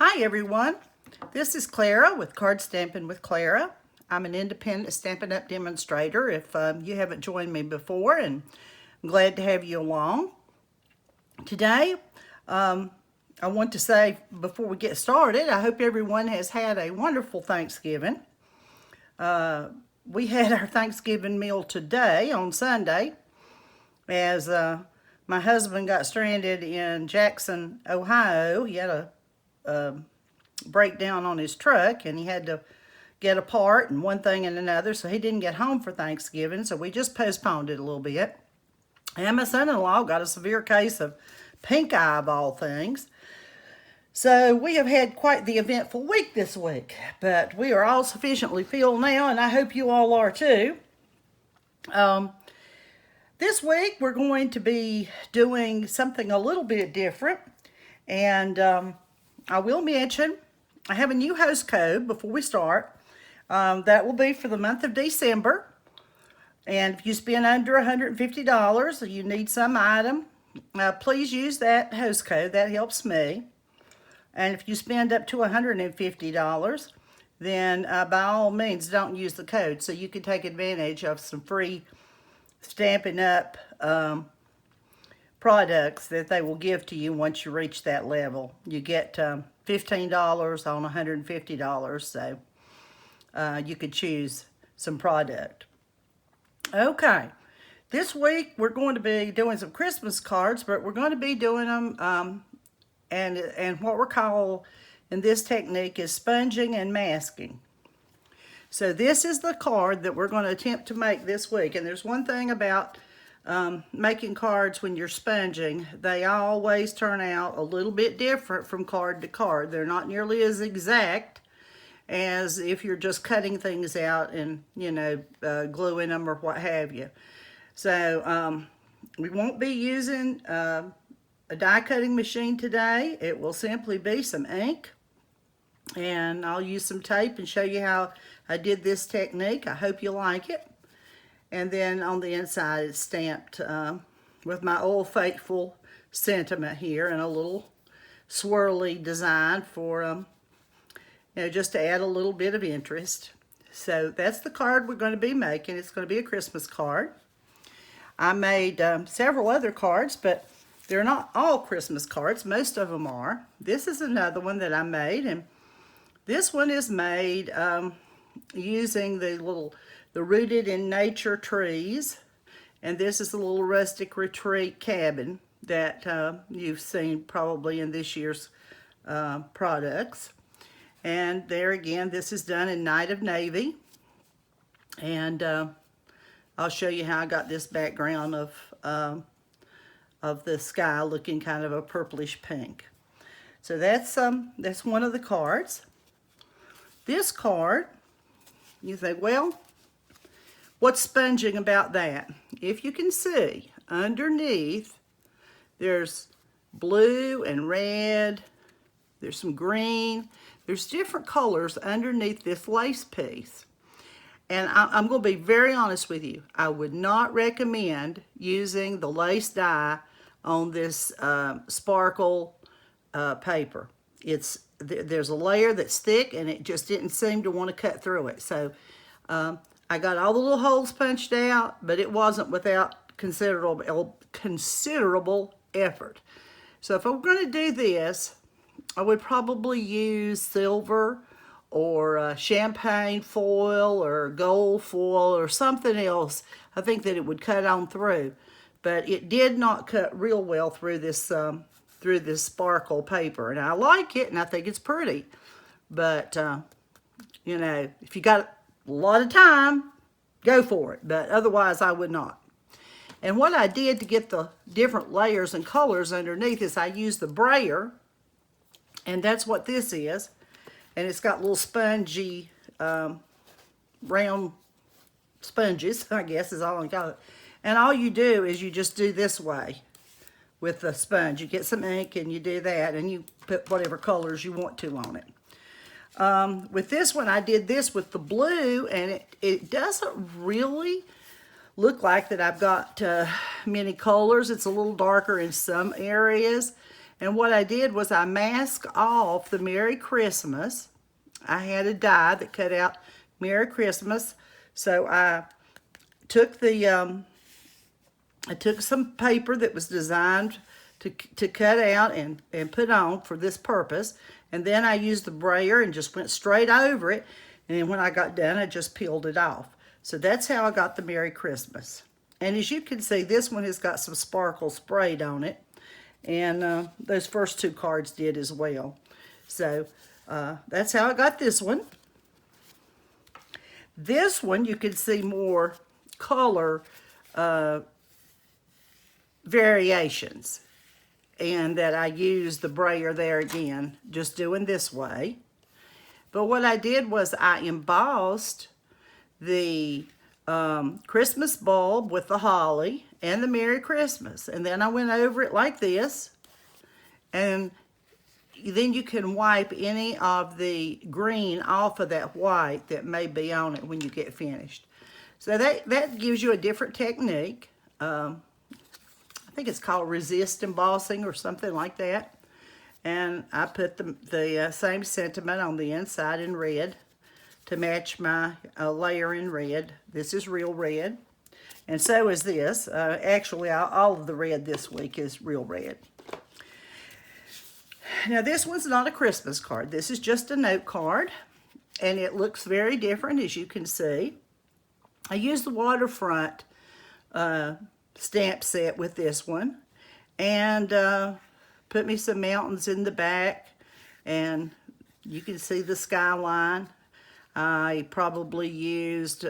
Hi everyone, this is Clara with Card Stamping with Clara. I'm an independent Stampin' Up! Demonstrator if you haven't joined me before, and I'm glad to have you along. Today, I want to say before we get started, I hope everyone has had a wonderful Thanksgiving. We had our Thanksgiving meal today on Sunday as my husband got stranded in Jackson, Ohio. He had a breakdown on his truck and he had to get a part and one thing and another, so he didn't get home for Thanksgiving, so we just postponed it a little bit. And my son-in-law got a severe case of pink eye of all things. So we have had quite the eventful week this week, but we are all sufficiently filled now, and I hope you all are too. This week we're going to be doing something a little bit different, and I will mention I have a new host code before we start. That will be for the month of December. And if you spend under $150, you need some item, please use that host code. That helps me. And if you spend up to $150, then by all means don't use the code, so you can take advantage of some free Stampin' Up! Products that they will give to you once you reach that level. You get $15 on $150, so you could choose some product. Okay, this week we're going to be doing some Christmas cards, but we're going to be doing them and what we're called in this technique is sponging and masking. So this is the card that we're going to attempt to make this week, and there's one thing about making cards when you're sponging. They always turn out a little bit different from card to card. They're not nearly as exact as if you're just cutting things out and, you know, gluing them or what have you. So we won't be using a die cutting machine today. It will simply be some ink, and I'll use some tape and show you how I did this technique. I hope you like it. And then on the inside it's stamped with my Old Faithful sentiment here and a little swirly design for, you know, just to add a little bit of interest. So that's the card we're going to be making. It's going to be a Christmas card. I made several other cards, but they're not all Christmas cards. Most of them are. This is another one that I made, and this one is made using the rooted in nature trees, and this is the little rustic retreat cabin that you've seen probably in this year's products. And there again, this is done in Night of Navy, and I'll show you how I got this background of the sky looking kind of a purplish pink. So that's one of the cards. This card, you think, well, what's sponging about that? If you can see, underneath there's blue and red, there's some green, there's different colors underneath this lace piece. And I'm going to be very honest with you. I would not recommend using the lace die on this sparkle paper. There's a layer that's thick and it just didn't seem to want to cut through it. So I got all the little holes punched out, but it wasn't without considerable effort. So if I'm going to do this, I would probably use silver or champagne foil or gold foil or something else. I think that it would cut on through, but it did not cut real well through this sparkle paper, and I like it and I think it's pretty. But you know, if you got a lot of time, go for it, but otherwise I would not. And what I did to get the different layers and colors underneath is I used the brayer, and that's what this is. And it's got little spongy round sponges, I guess is all I got it. And all you do is you just do this way with the sponge. You get some ink and you do that, and you put whatever colors you want to on it. With this one, I did this with the blue, and it doesn't really look like that I've got many colors. It's a little darker in some areas, And what I did was I masked off the Merry Christmas. I had a die that cut out Merry Christmas. So I took I took some paper that was designed to cut out and put on for this purpose. And then I used the brayer and just went straight over it. And then when I got done, I just peeled it off. So that's how I got the Merry Christmas. And as you can see, this one has got some sparkle sprayed on it. And those first two cards did as well. So that's how I got this one. This one, you can see more color variations. And that I used the brayer there again, just doing this way. But what I did was I embossed the Christmas bulb with the holly and the Merry Christmas. And then I went over it like this. And then you can wipe any of the green off of that white that may be on it when you get finished. So that gives you a different technique. I think it's called resist embossing or something like that. And I put the same sentiment on the inside in red to match my layer in red. This is real red. And so is this. Actually, all of the red this week is real red. Now, this one's not a Christmas card. This is just a note card. And it looks very different, as you can see. I used the waterfront stamp set with this one. And put me some mountains in the back. And you can see the skyline. I probably used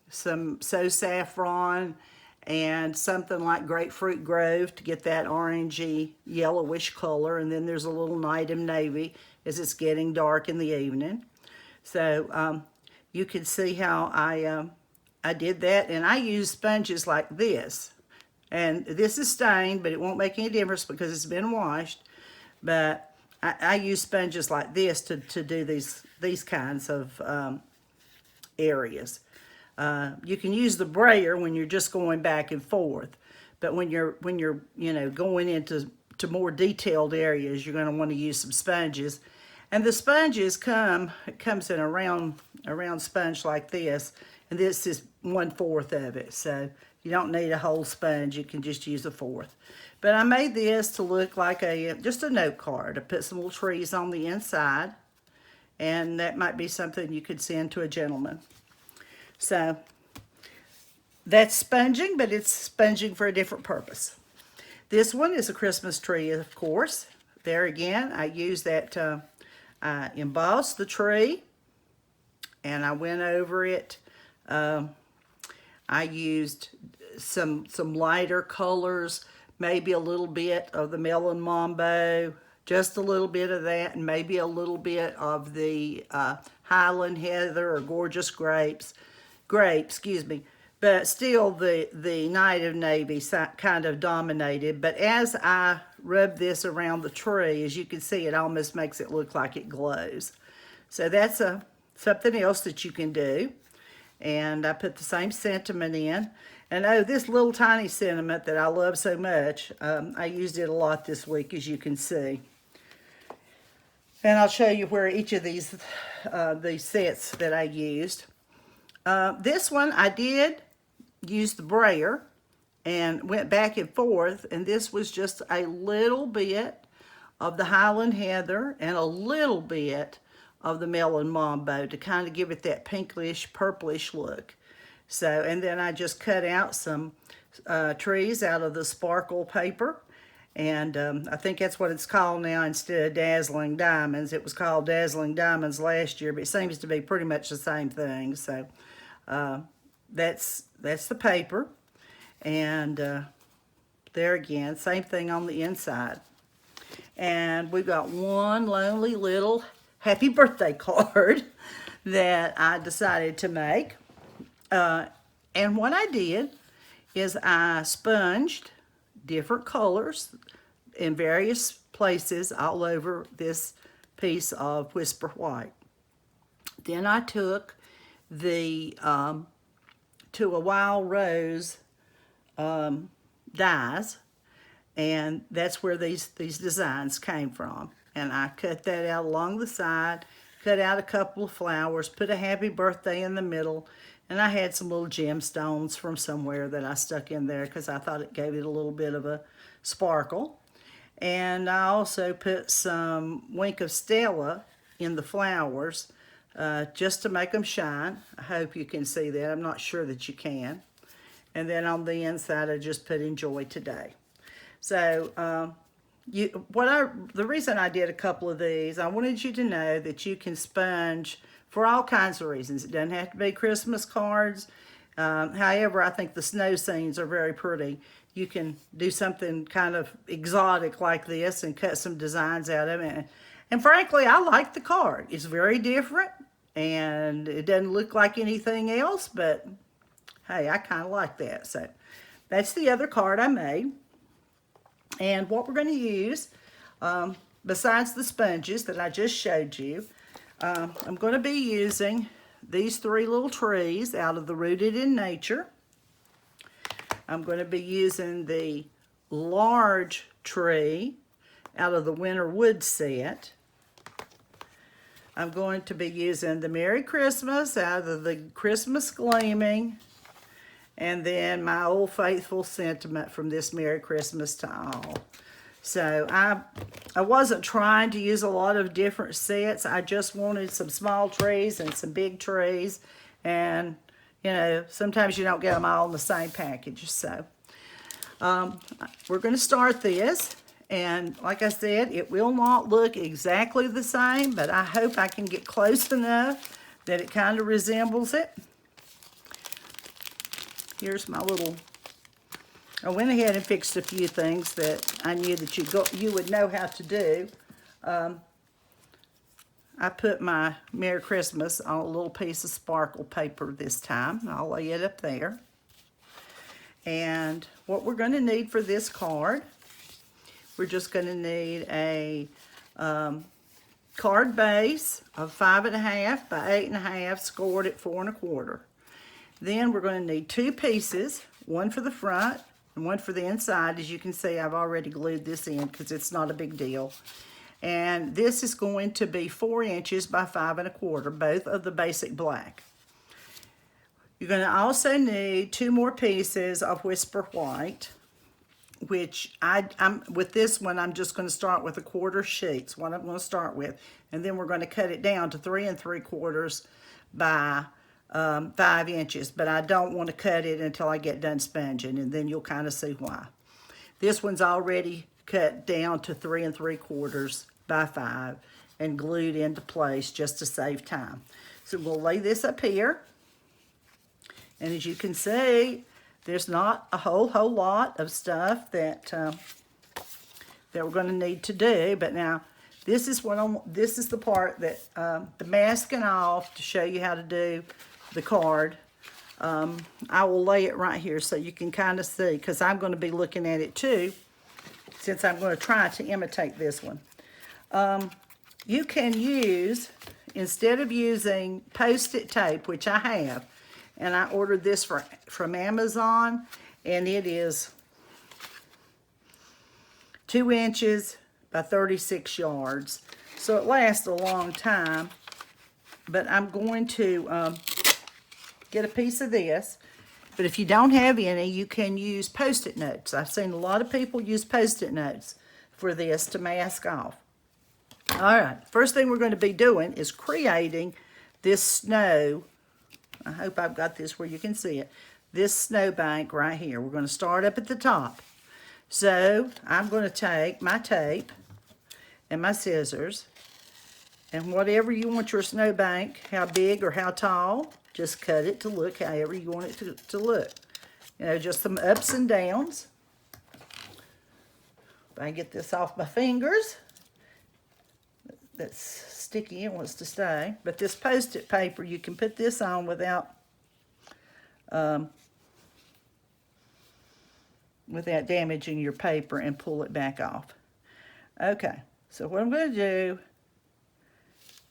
some So Saffron and something like Grapefruit Grove to get that orangey yellowish color. And then there's a little Nightham Navy as it's getting dark in the evening. So you can see how I did that. And I used sponges like this. And this is stained, but it won't make any difference because it's been washed. But I use sponges like this to do these kinds of areas. You can use the brayer when you're just going back and forth, but when you're going into more detailed areas, you're going to want to use some sponges. And the sponges comes in a round sponge like this, and this is 1/4 of it. So you don't need a whole sponge; you can just use a 1/4. But I made this to look like just a note card. I put some little trees on the inside, and that might be something you could send to a gentleman. So that's sponging, but it's sponging for a different purpose. This one is a Christmas tree, of course. There again, I used that, I embossed the tree, and I went over it. I used some lighter colors, maybe a little bit of the melon mambo, just a little bit of that, and maybe a little bit of the Highland Heather or Gorgeous Grapes, excuse me. But still the Nightham Navy kind of dominated. But as I rub this around the tree, as you can see, it almost makes it look like it glows. So that's something else that you can do. And I put the same sentiment in. And oh, this little tiny sentiment that I love so much, I used it a lot this week, as you can see. And I'll show you where each of these sets that I used. This one I did use the brayer and went back and forth, and this was just a little bit of the Highland Heather and a little bit of the melon mambo to kind of give it that pinkish purplish look. So, and then I just cut out some trees out of the sparkle paper, and I think that's what it's called now instead of Dazzling Diamonds. It was called Dazzling Diamonds last year, but it seems to be pretty much the same thing. So that's the paper, and there again, same thing on the inside. And we've got one lonely little happy birthday card that I decided to make. And what I did is I sponged different colors in various places all over this piece of Whisper White. Then I took the To a Wild Rose dyes, And that's where these designs came from. And I cut that out along the side, cut out a couple of flowers, put a happy birthday in the middle, and I had some little gemstones from somewhere that I stuck in there because I thought it gave it a little bit of a sparkle. And I also put some Wink of Stella in the flowers just to make them shine. I hope you can see that. I'm not sure that you can. And then on the inside, I just put Enjoy Today. So the reason I did a couple of these, I wanted you to know that you can sponge for all kinds of reasons. It doesn't have to be Christmas cards. However, I think the snow scenes are very pretty. You can do something kind of exotic like this and cut some designs out of it. And frankly, I like the card. It's very different and it doesn't look like anything else, but hey, I kind of like that. So that's the other card I made. And what we're going to use, besides the sponges that I just showed you, I'm going to be using these 3 little trees out of the Rooted in Nature. I'm going to be using the large tree out of the Winter Wood set. I'm going to be using the Merry Christmas out of the Christmas Gleaming. And then my Old Faithful Sentiment from this Merry Christmas to All. So I wasn't trying to use a lot of different sets. I just wanted some small trees and some big trees. And, you know, sometimes you don't get them all in the same package. So we're going to start this. And like I said, it will not look exactly the same, but I hope I can get close enough that it kind of resembles it. Here's my little, I went ahead and fixed a few things that I knew that you would know how to do. I put my Merry Christmas on a little piece of sparkle paper this time. I'll lay it up there. And what we're going to need for this card, we're just going to need a card base of 5.5 by 8.5, scored at 4 1/4. Then we're going to need 2 pieces, one for the front and one for the inside. As you can see, I've already glued this in because it's not a big deal. And this is going to be 4 inches by 5 1/4, both of the basic black. You're going to also need 2 more pieces of Whisper White, which I'm with this one, I'm just going to start with 1/4 sheets, what I'm going to start with. And then we're going to cut it down to 3 3/4 by 5 inches, but I don't want to cut it until I get done sponging, and then you'll kind of see why. This one's already cut down to 3 3/4 by 5 and glued into place just to save time. So we'll lay this up here, and as you can see, there's not a whole lot of stuff that we're going to need to do, but now this is the part that the masking off to show you how to do the card. I will lay it right here so you can kind of see, because I'm going to be looking at it too, since I'm going to try to imitate this one. You can use, instead of using Post-it tape, which I have, and I ordered this from Amazon, and it is 2 inches by 36 yards. So it lasts a long time, but I'm going to get a piece of this. But if you don't have any, you can use Post-it notes. I've seen a lot of people use Post-it notes for this to mask off. All right, first thing we're going to be doing is creating this snow. I hope I've got this where you can see it. This snowbank right here. We're going to start up at the top. So I'm going to take my tape and my scissors, and whatever you want your snowbank, how big or how tall, just cut it to look however you want it to look. You know, just some ups and downs. If I can get this off my fingers, that's sticky, it wants to stay. But this Post-it paper, you can put this on without damaging your paper and pull it back off. Okay, so what I'm going to do,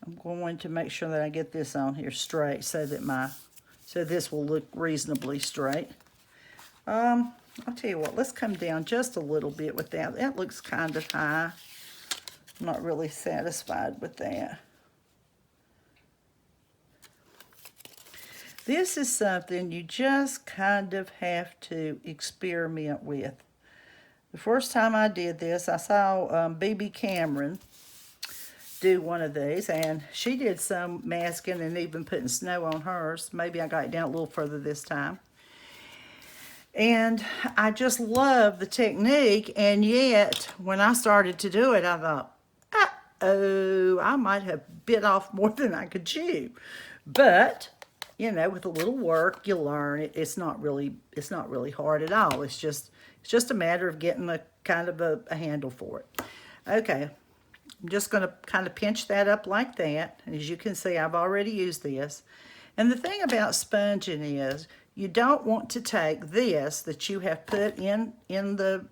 I'm going to make sure that I get this on here straight so that this will look reasonably straight. I'll tell you what, let's come down just a little bit with that. That looks kind of high. I'm not really satisfied with that. This is something you just kind of have to experiment with. The first time I did this, I saw BB Cameron do one of these, and she did some masking and even putting snow on hers. Maybe I got it down a little further this time. And I just love the technique, and yet when I started to do it, I thought, uh-oh, I might have bit off more than I could chew. But you know, with a little work, you learn it. It's not really hard at all. It's just a matter of getting a kind of a handle for it. Okay, I'm just going to kind of pinch that up like that. And as you can see, I've already used this. And the thing about sponging is, you don't want to take this that you have put in the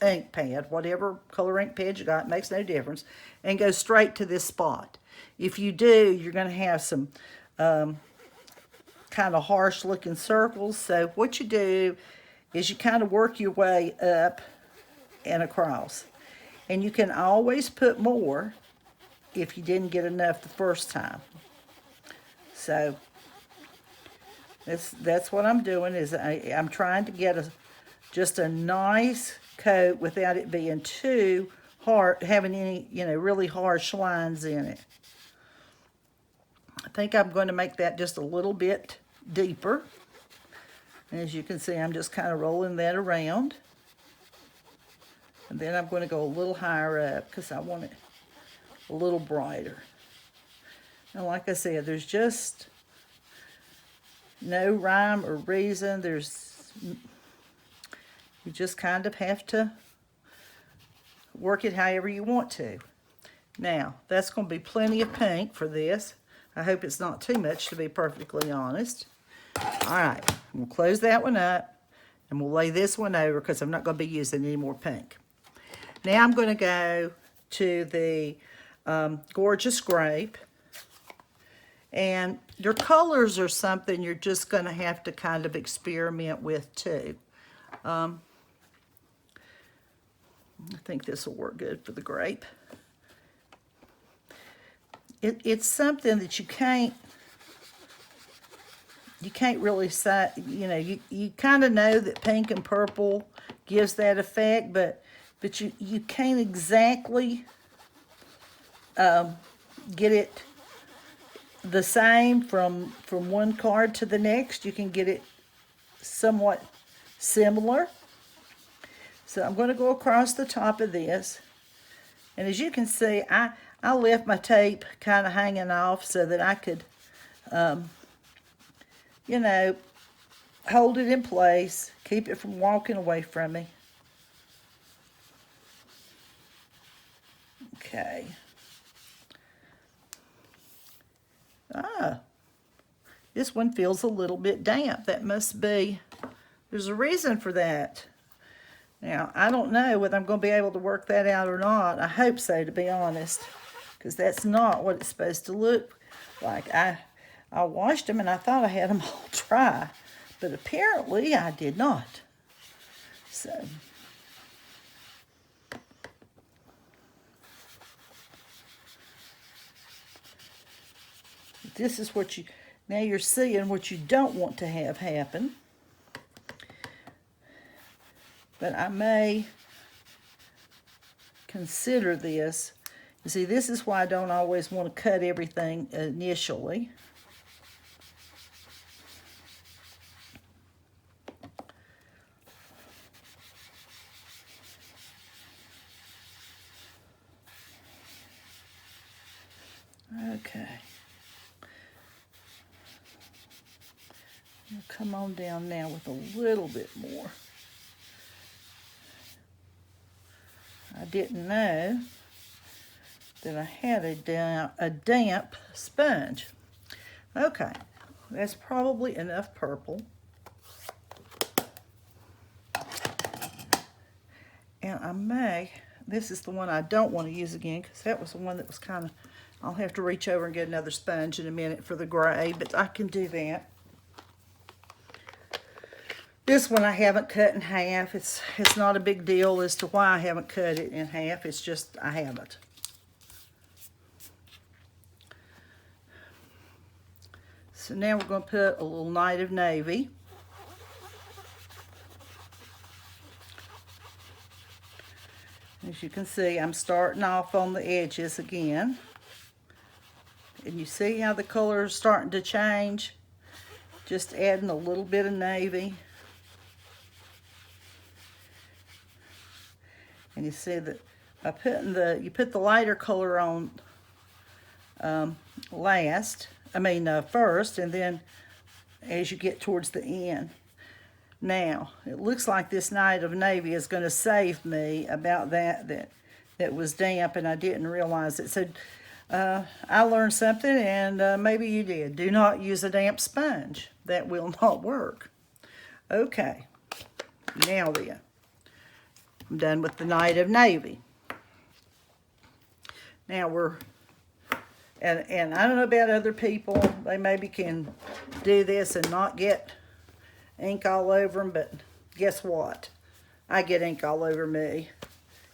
ink pad, whatever color ink pad you got, makes no difference, and go straight to this spot. If you do, you're going to have some kind of harsh looking circles. So what you do is you kind of work your way up and across. And you can always put more if you didn't get enough the first time. So that's what I'm doing, is I'm trying to get just a nice coat without it being too hard, having any, you know, really harsh lines in it. I think I'm going to make that just a little bit deeper. And as you can see, I'm just kind of rolling that around. And then I'm going to go a little higher up because I want it a little brighter. And like I said, there's just no rhyme or reason. You just kind of have to work it however you want to. Now, that's going to be plenty of pink for this. I hope it's not too much, to be perfectly honest. All right, we'll close that one up, and we'll lay this one over because I'm not going to be using any more pink. Now I'm going to go to the Gorgeous Grape. And your colors are something you're just going to have to kind of experiment with too. I think this will work good for the grape. It's something that you can't really say, you know, you kind of know that pink and purple gives that effect, but you can't exactly get it the same from one card to the next. You can get it somewhat similar. So I'm going to go across the top of this, and as you can see, I left my tape kind of hanging off so that I could you know, hold it in place, keep it from walking away from me. Okay. This one feels a little bit damp. That must be, there's a reason for that. Now, I don't know whether I'm going to be able to work that out or not. I hope so, to be honest, because that's not what it's supposed to look like. I washed them and I thought I had them all dry, but apparently I did not. So this is what now you're seeing what you don't want to have happen. But I may consider this. You see, this is why I don't always want to cut everything initially. Okay. I'll come on down now with a little bit more. I didn't know that I had a damp sponge. Okay, that's probably enough purple. And this is the one I don't want to use again, because that was the one that was kind of, I'll have to reach over and get another sponge in a minute for the gray, but I can do that. This one I haven't cut in half. It's not a big deal as to why I haven't cut it in half. It's just I haven't. So now we're going to put a little Night of Navy. As you can see, I'm starting off on the edges again. And you see how the color is starting to change? Just adding a little bit of navy. And you see that by putting you put the lighter color on first, and then as you get towards the end. Now, it looks like this Night of Navy is going to save me about that was damp, and I didn't realize it. So I learned something, and maybe you did. Do not use a damp sponge. That will not work. Okay, now then, I'm done with the Night of Navy. Now and I don't know about other people. They maybe can do this and not get ink all over them, but guess what? I get ink all over me.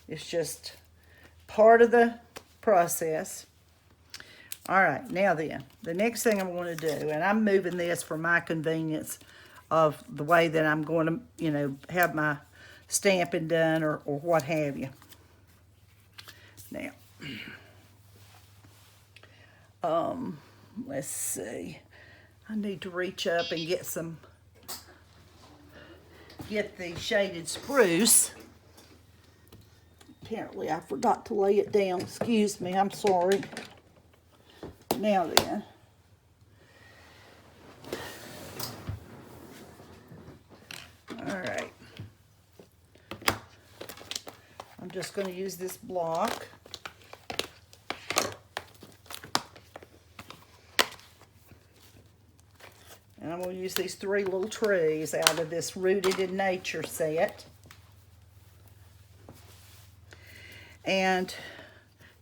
It's just part of the process. All right, now then, the next thing I'm going to do, and I'm moving this for my convenience of the way that I'm going to, have my stamping done or what have you. Now, let's see. I need to reach up and get the shaded spruce. Apparently I forgot to lay it down. Excuse me, I'm sorry. Now then. All right. I'm just going to use this block. And I'm going to use these 3 little trees out of this Rooted in Nature set. And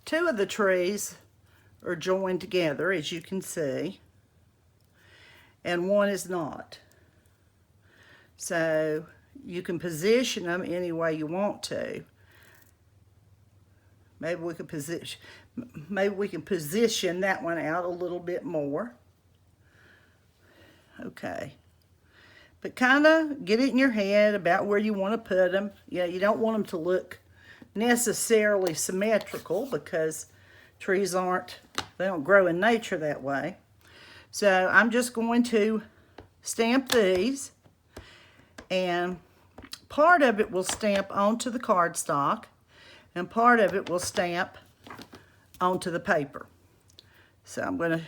2 of the trees are joined together, as you can see. And 1 is not. So you can position them any way you want to. Maybe we can position that one out a little bit more. Okay. But kind of get it in your head about where you want to put them. You don't want them to look necessarily symmetrical because trees they don't grow in nature that way. So I'm just going to stamp these, and part of it will stamp onto the cardstock and part of it will stamp onto the paper. So I'm going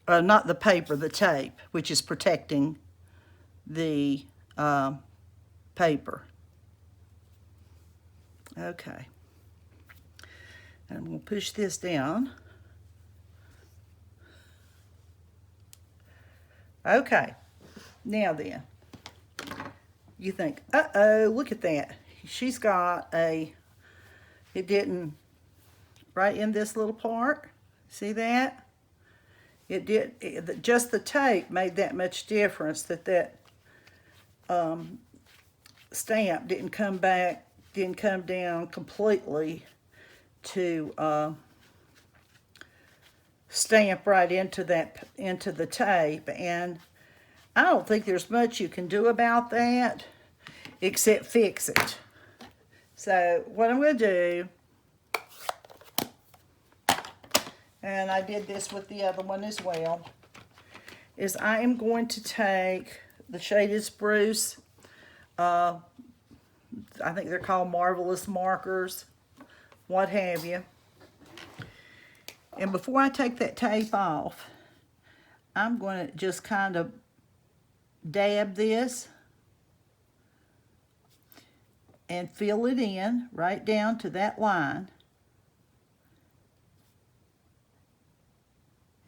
to not the paper, the tape, which is protecting the paper. Okay. And I'm going to push this down. Okay. Now then, you think, uh-oh, look at that. She's got it didn't, right in this little part, see that? Just the tape made that much difference that stamp didn't come down completely to stamp right into the tape. And I don't think there's much you can do about that except fix it. So what I'm going to do, and I did this with the other one as well, is I am going to take the shaded spruce, I think they're called Marvelous markers, what have you. And before I take that tape off, I'm going to just kind of dab this and fill it in right down to that line.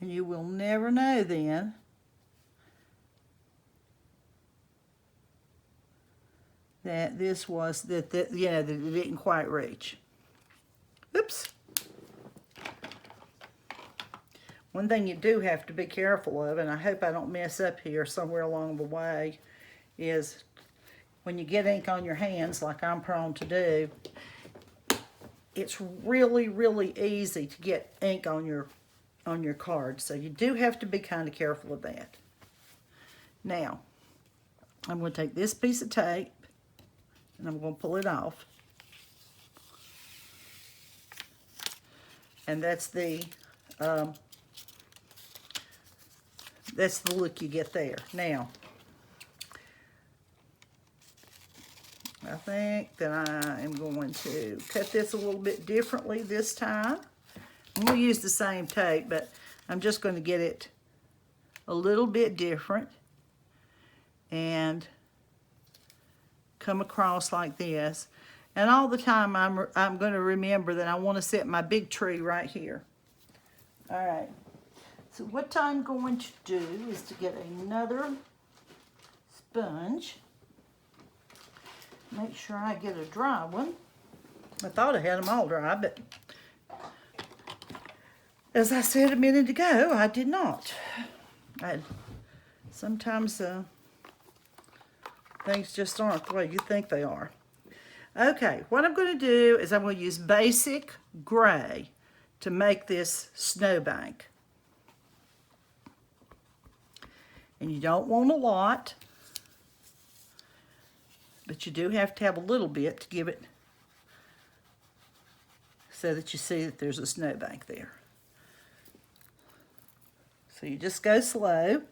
And you will never know then that this was, that it didn't quite reach. Oops. One thing you do have to be careful of, and I hope I don't mess up here somewhere along the way, is when you get ink on your hands, like I'm prone to do, it's really, really easy to get ink on your card. So you do have to be kind of careful of that. Now, I'm going to take this piece of tape and I'm going to pull it off. And that's the look you get there. Now, I think that I am going to cut this a little bit differently this time. I'm going to use the same tape, but I'm just going to get it a little bit different and come across like this. And all the time I'm going to remember that I want to set my big tree right here. All right. So what I'm going to do is to get another sponge. Make sure I get a dry one. I thought I had them all dry, but as I said a minute ago, I did not. Sometimes things just aren't the way you think they are. Okay, what I'm going to do is I'm going to use basic gray to make this snowbank. And you don't want a lot, but you do have to have a little bit to give it so that you see that there's a snowbank there. So you just go slow.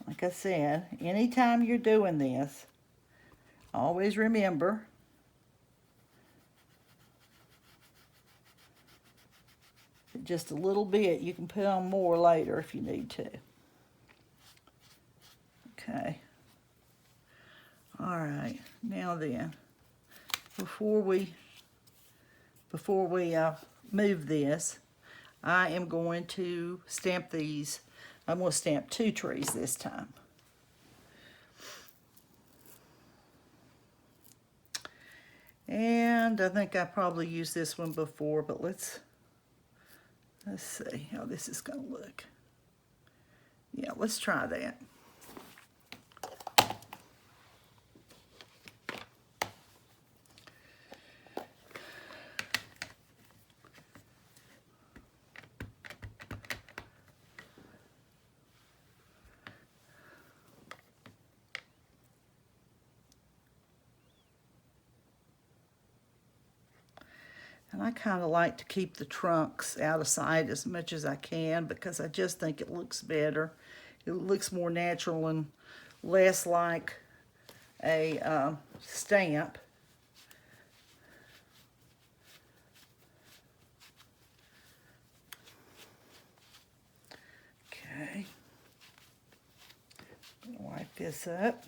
Like I said, anytime you're doing this, always remember that just a little bit, you can put on more later if you need to. Okay. All right. Now then, before we move this, I am going to stamp these. I'm going to stamp 2 trees this time. And I think I probably used this one before, but let's see how this is going to look. Yeah, let's try that. And I kind of like to keep the trunks out of sight as much as I can because I just think it looks better. It looks more natural and less like a stamp. Okay. Wipe this up.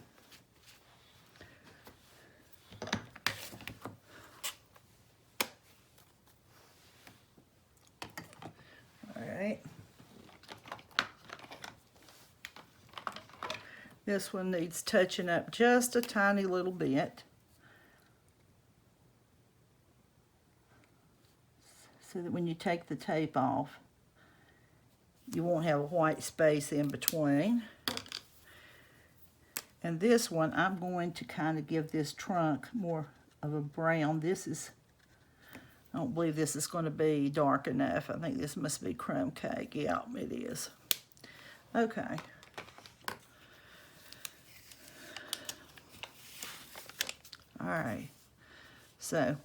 This one needs touching up just a tiny little bit so that when you take the tape off, you won't have a white space in between. And this one, I'm going to kind of give this trunk more of a brown. I don't believe this is going to be dark enough. I think this must be crumb cake. Yeah, it is. Okay. All right, so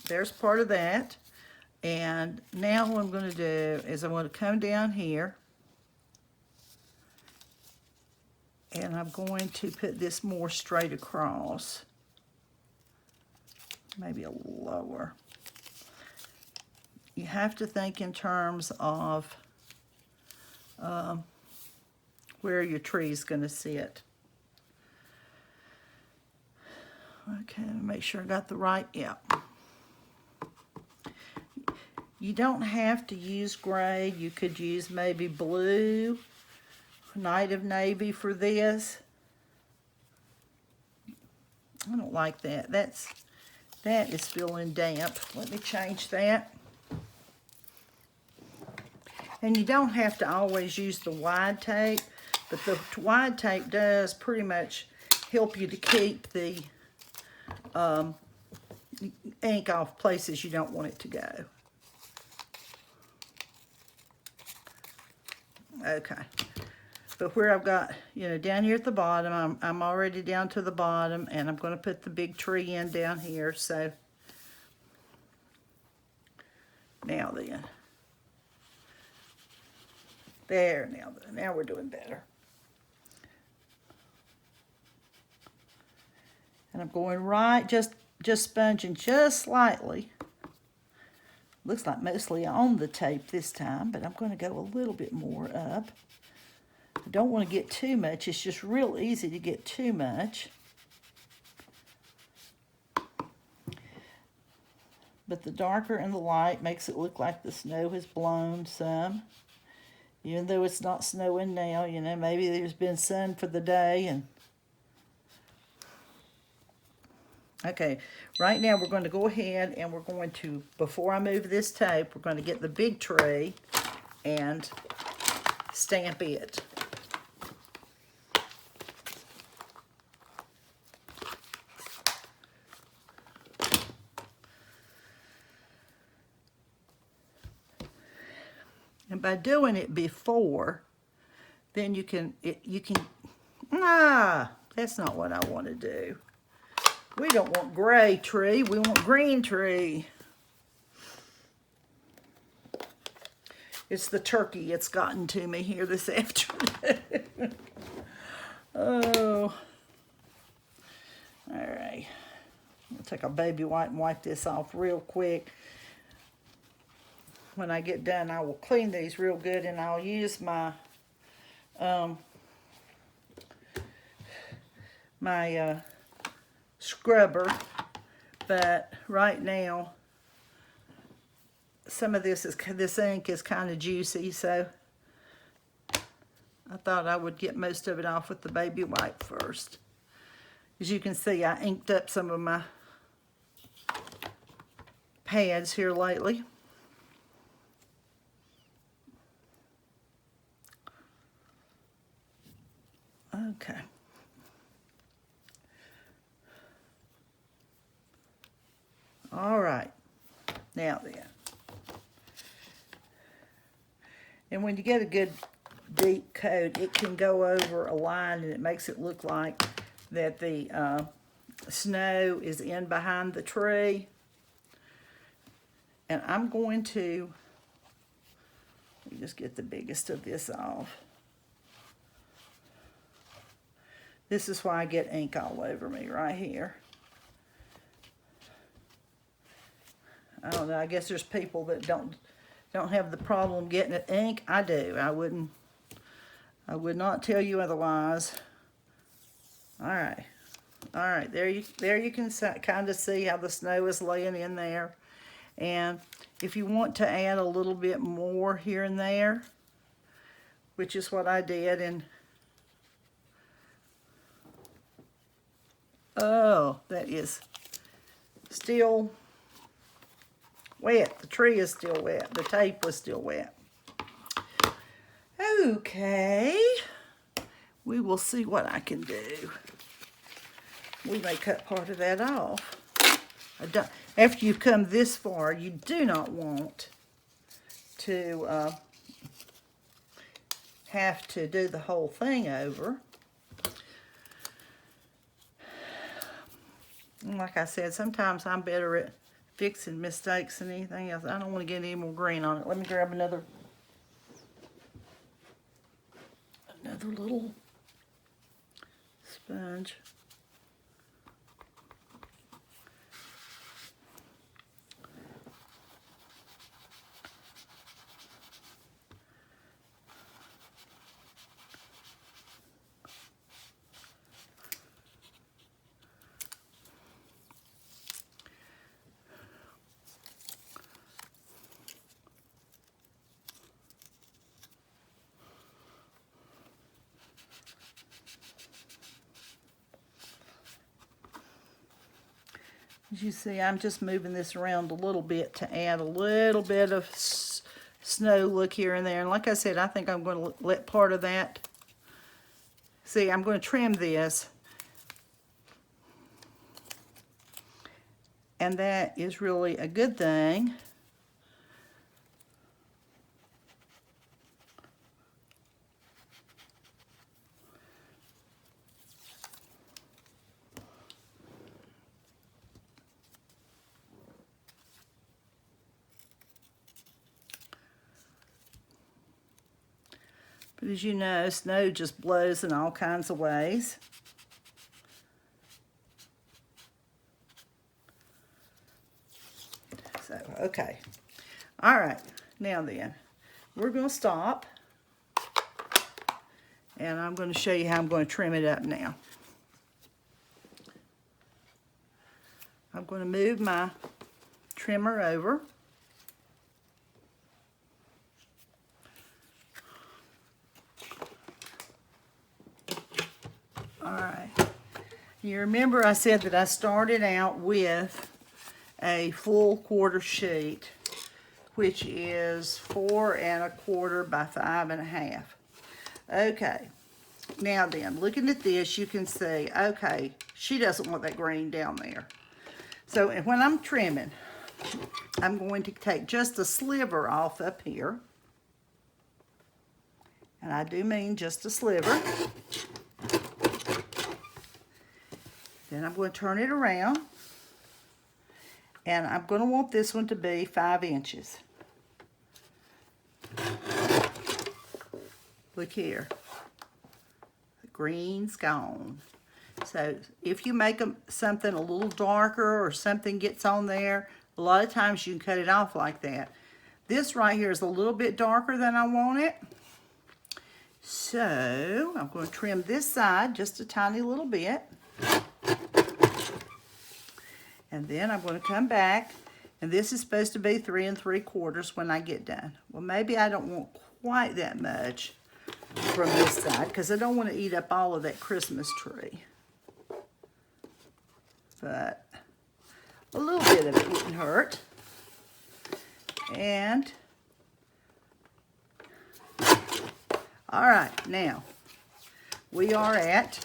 there's part of that. And now what I'm going to do is I'm going to come down here and I'm going to put this more straight across, maybe a little lower. You have to think in terms of where your tree is going to sit. Okay, make sure I got the right, yeah. You don't have to use gray. You could use maybe blue, Night of Navy for this. I don't like that. That is feeling damp. Let me change that. And you don't have to always use the wide tape, but the wide tape does pretty much help you to keep the ink off places you don't want it to go. Okay. But where I've got, you know, down here at the bottom, I'm already down to the bottom, and I'm going to put the big tree in down here. So now then. There, now we're doing better. And I'm going right, just sponging just slightly. Looks like mostly on the tape this time, but I'm going to go a little bit more up. I don't want to get too much. It's just real easy to get too much. But the darker and the light makes it look like the snow has blown some. Even though it's not snowing now, you know, maybe there's been sun for the day. And okay, right now we're going to go ahead and we're going to, before I move this tape, we're going to get the big tree and stamp it. And by doing it before, then you can, that's not what I want to do. We don't want gray tree, we want green tree. It's the turkey, it's gotten to me here this afternoon. Oh. All right. I'll take a baby wipe and wipe this off real quick. When I get done, I will clean these real good, and I'll use my scrubber. But right now, some of this ink is kind of juicy, so I thought I would get most of it off with the baby wipe first. As you can see, I inked up some of my pads here lately. Okay. All right. Now then. And when you get a good deep coat, it can go over a line and it makes it look like that the snow is in behind the tree. And I'm going to, let me just get the biggest of this off. This is why I get ink all over me right here. I don't know, I guess there's people that don't have the problem getting it ink. I do. I would not tell you otherwise. All right. All right, there you can kind of see how the snow is laying in there. And if you want to add a little bit more here and there, which is what I did, and oh, that is still wet. The tree is still wet. The tape was still wet. Okay. We will see what I can do. We may cut part of that off. After you've come this far, you do not want to have to do the whole thing over. And like I said, sometimes I'm better at fixing mistakes than anything else. I don't want to get any more green on it. Let me grab another little sponge. As you see, I'm just moving this around a little bit to add a little bit of snow look here and there. And like I said, I think I'm going to let part of that. See, I'm going to trim this. And that is really a good thing. But as you know, snow just blows in all kinds of ways. So, okay. All right. Now then, we're going to stop. And I'm going to show you how I'm going to trim it up now. I'm going to move my trimmer over. All right. You remember I said that I started out with a full quarter sheet, which is 4 1/4 by 5 1/2. Okay, now then, looking at this, you can see, okay, she doesn't want that green down there. So when I'm trimming, I'm going to take just a sliver off up here. And I do mean just a sliver. Then I'm going to turn it around. And I'm going to want this one to be 5 inches. Look here. The green's gone. So if you make something a little darker or something gets on there, a lot of times you can cut it off like that. This right here is a little bit darker than I want it. So I'm going to trim this side just a tiny little bit. And then I'm going to come back, and this is supposed to be 3 3/4 when I get done. Well, maybe I don't want quite that much from this side because I don't want to eat up all of that Christmas tree. But a little bit of it wouldn't hurt. And, all right, now we are at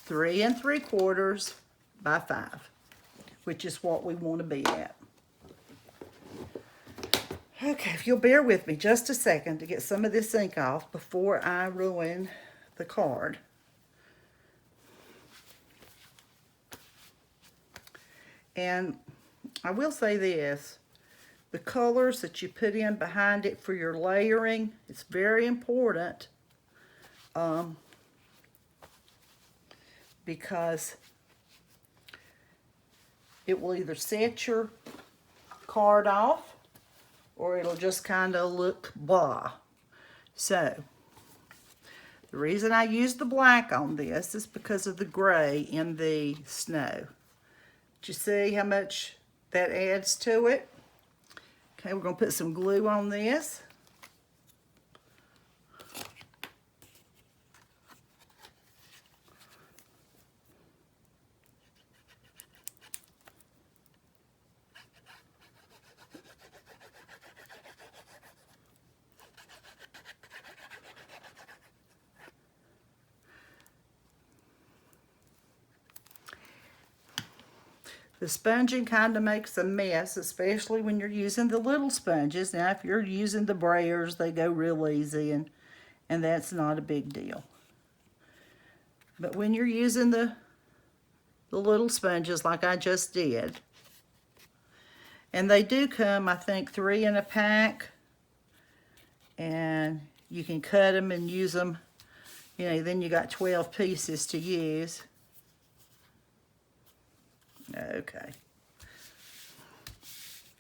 3 3/4 by 5, which is what we want to be at. Okay, if you'll bear with me just a second to get some of this ink off before I ruin the card. And I will say this, the colors that you put in behind it for your layering, it's very important because it will either set your card off or it'll just kind of look blah. So, the reason I use the black on this is because of the gray in the snow. Do you see how much that adds to it? Okay, we're going to put some glue on this. The sponging kind of makes a mess, especially when you're using the little sponges. Now, if you're using the brayers, they go real easy, and that's not a big deal. But when you're using the little sponges like I just did, and they do come, I think, 3 in a pack, and you can cut them and use them, you know, then you got 12 pieces to use. Okay.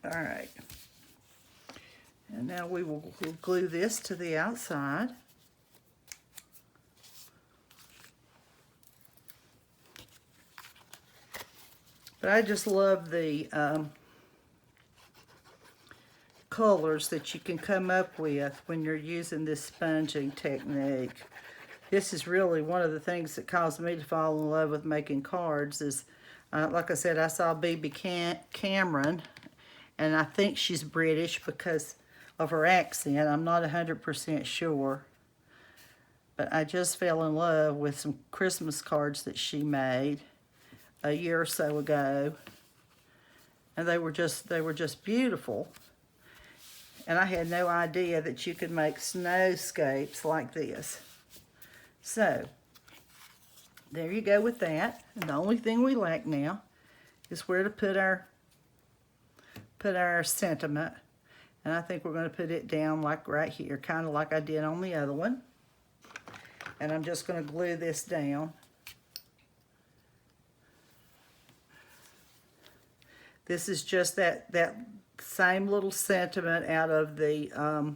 All right. And now we'll glue this to the outside. But I just love the colors that you can come up with when you're using this sponging technique. This is really one of the things that caused me to fall in love with making cards is, like I said, I saw B.B. Cameron, And I think she's British because of her accent. I'm not 100% sure. But I just fell in love with some Christmas cards that she made a year or so ago. And they were just beautiful. And I had no idea that you could make snowscapes like this. So, there you go with that. And the only thing we lack now is where to put our sentiment. And I think we're going to put it down like right here, kind of like I did on the other one. And I'm just going to glue this down. This is just that same little sentiment out of the,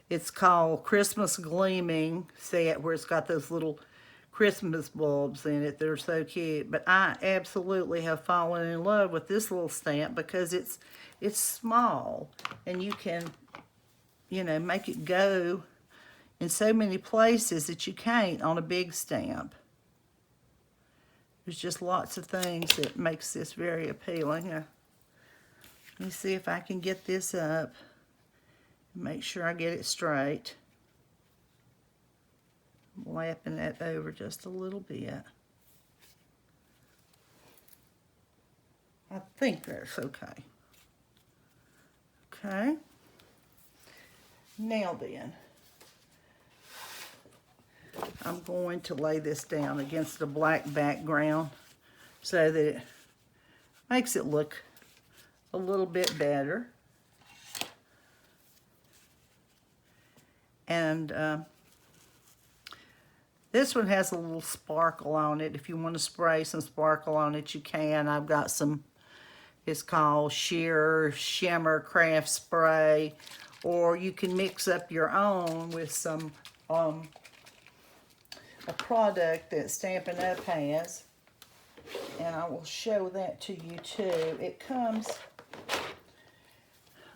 it's called Christmas Gleaming set, where it's got those little Christmas bulbs in it. They're so cute. But I absolutely have fallen in love with this little stamp because it's small, and you can, you know, make it go in so many places that you can't on a big stamp. There's just lots of things that makes this very appealing. Let me see if I can get this up. Make sure I get it straight. I'm lapping that over just a little bit. I think that's okay. Okay. Now then, I'm going to lay this down against a black background so that it makes it look a little bit better. And this one has a little sparkle on it. If you want to spray some sparkle on it, you can. I've got some, it's called Sheer Shimmer Craft Spray, or you can mix up your own with some a product that Stampin' Up! Has, and I will show that to you too. It comes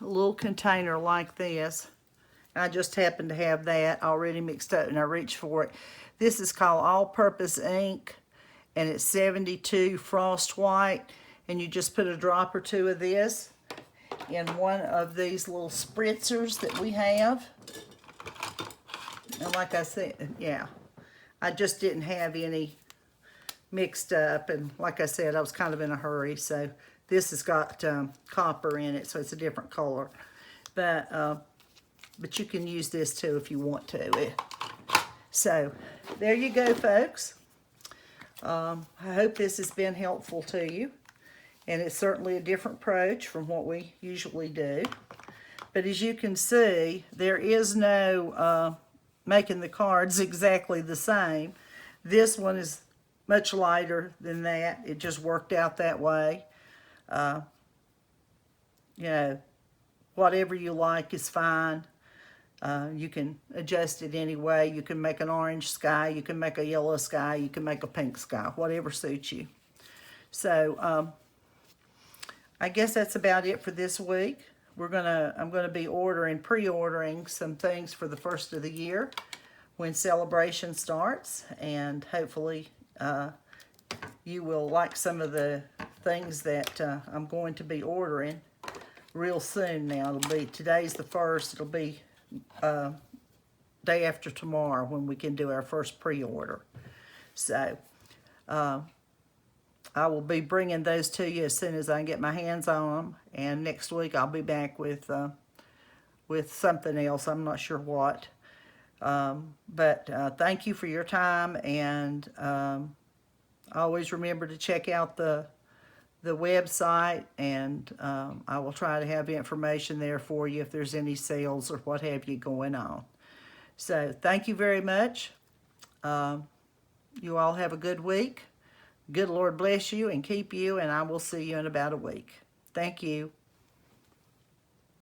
a little container like this. I just happen to have that already mixed up, and I reached for it. This is called All-Purpose Ink, and it's 72 Frost White, and you just put a drop or two of this in one of these little spritzers that we have. And like I said, yeah, I just didn't have any mixed up, and like I said, I was kind of in a hurry, so this has got copper in it, so it's a different color. But you can use this too if you want to. So there you go, folks. I hope this has been helpful to you, and it's certainly a different approach from what we usually do. But as you can see, there is no making the cards exactly the same. This one is much lighter than that. It just worked out that way. You know, whatever you like is fine. You can adjust it any way. You can make an orange sky, you can make a yellow sky, you can make a pink sky, whatever suits you. So I guess that's about it for this week. I'm gonna be pre-ordering some things for the first of the year when celebration starts, and hopefully you will like some of the things that I'm going to be ordering real soon. Now today's the 1st. It'll be day after tomorrow when we can do our first pre-order. So I will be bringing those to you as soon as I can get my hands on them, and next week I'll be back with something else. I'm not sure what, but thank you for your time, and always remember to check out the website, and I will try to have information there for you if there's any sales or what have you going on. So thank you very much. You all have a good week. Good Lord bless you and keep you, and I will see you in about a week. Thank you.